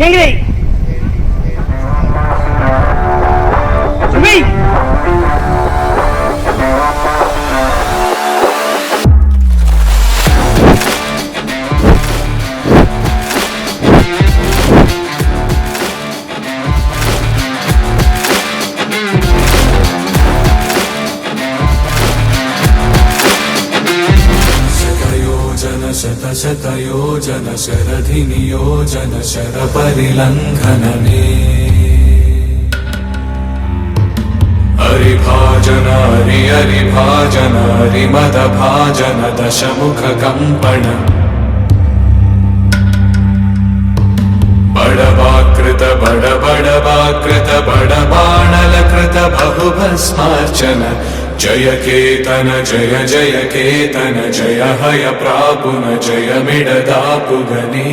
ಹೆಂಗ್ರಿ शतशतयोजन शरधिनियोजन शरपरिलङ्घनने हरिभाजन हरिभाजन हरिमदभाजन दशमुखकम्पण बडवाकृत बडबडवाकृत बडबाणलकृत बहुभस्मार्चन जय केतन जय जय केतन जय हय प्रापुन जय मिडदापुगने।